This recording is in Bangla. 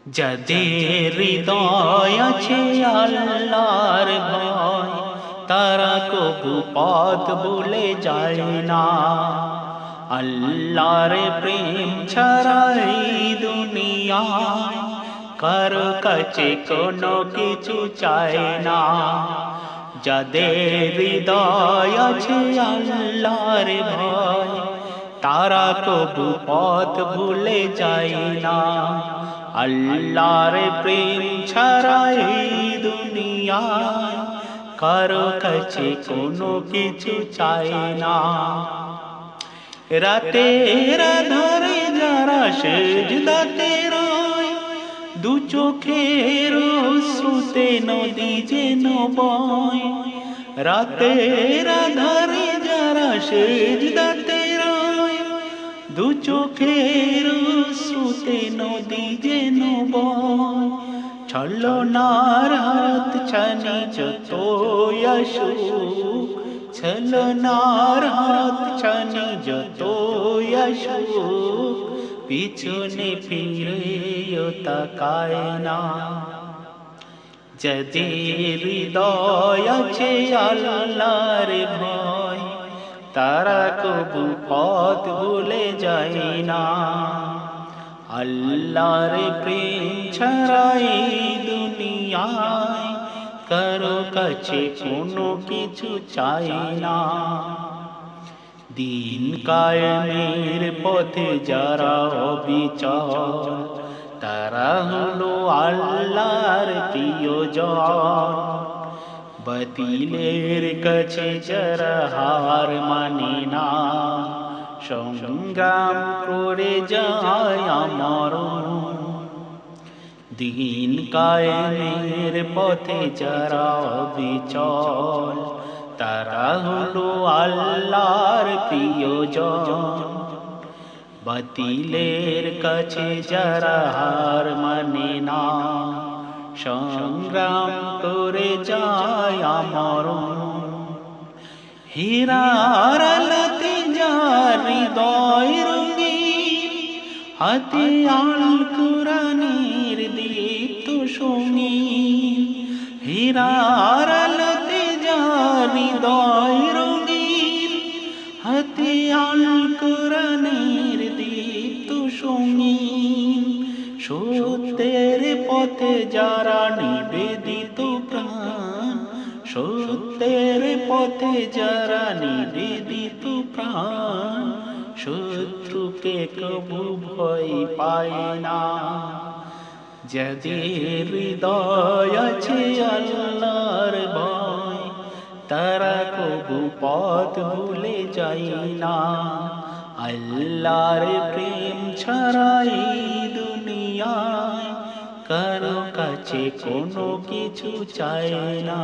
যাদের হৃদয় আছে আল্লাহর ভয়, তারা কবু পথ ভুলে যায় না। আল্লাহর প্রেম ছাড়া এই দুনিয়ায় কারো কাছে কোনো কিছু চায় না। যাদের হৃদয় আছে আল্লাহর ভয়, তারা কবু পথ ভুলে যায় না। আল্লাহর প্রেম ছাড়া এই দুনিয়ায় কারো কাছে কোনো কিছু চায় না। রাতের আধারে যারা সেজদাতে রয়, দু চোখের অশ্রুতে নদী যেন বয়। রাতের আধারে যারা সেজদাতে রয়, দু চোখের অশ্রুতে নদী যেন বয়। ছলনার হাত ছানি যতই আসুক, ছলনার হাত ছানি যতই আসুক, পিছনে ফিরেও তাকায় না। যাদের হৃদয় আছে আল্লাহর ভয়, তারা কবু পথ ভুলে যায় না। আল্লাহর প্রেম ছাড়া এই দুনিয়ায় কারো কাছে কোনো কিছু চাই না। দিন কায়েমের পথে যারা অবিচল, তারা হলো আল্লাহর প্রিয়জন। বাতিলের কাছে যারা হার মানে না, সংগ্রাম করে যায় আমরণ। দিন কায়েমের পথে যারা অবিচল, তারা হলো আল্লাহর প্রিয়জন। বাতিলের কাছে যারা হার মানে না, সংগ্রাম করে যায় আমরণ। হীরার আলোতে যার হৃদয় রঙিন, হাতে আল কুরআনের দীপ্ত সঙ্গীন। হীরার আলোতে যার হৃদয় রঙিন, হাতে আল কুরআনের দীপ্ত সঙ্গীন। সত্যের পথে যারা নিবেদিত প্রাণ, সত্যের পথে যারা নিবেদিত প্রাণ, শত্রুকে কবু ভয় পায় না। যাদের হৃদয় আছে আল্লাহর ভয়, তারা কবু পথ ভুলে যায় না। আল্লাহর প্রেম ছাড়া এই দুনিয়ায় কারো কাছে কোনো কিছু চায় না।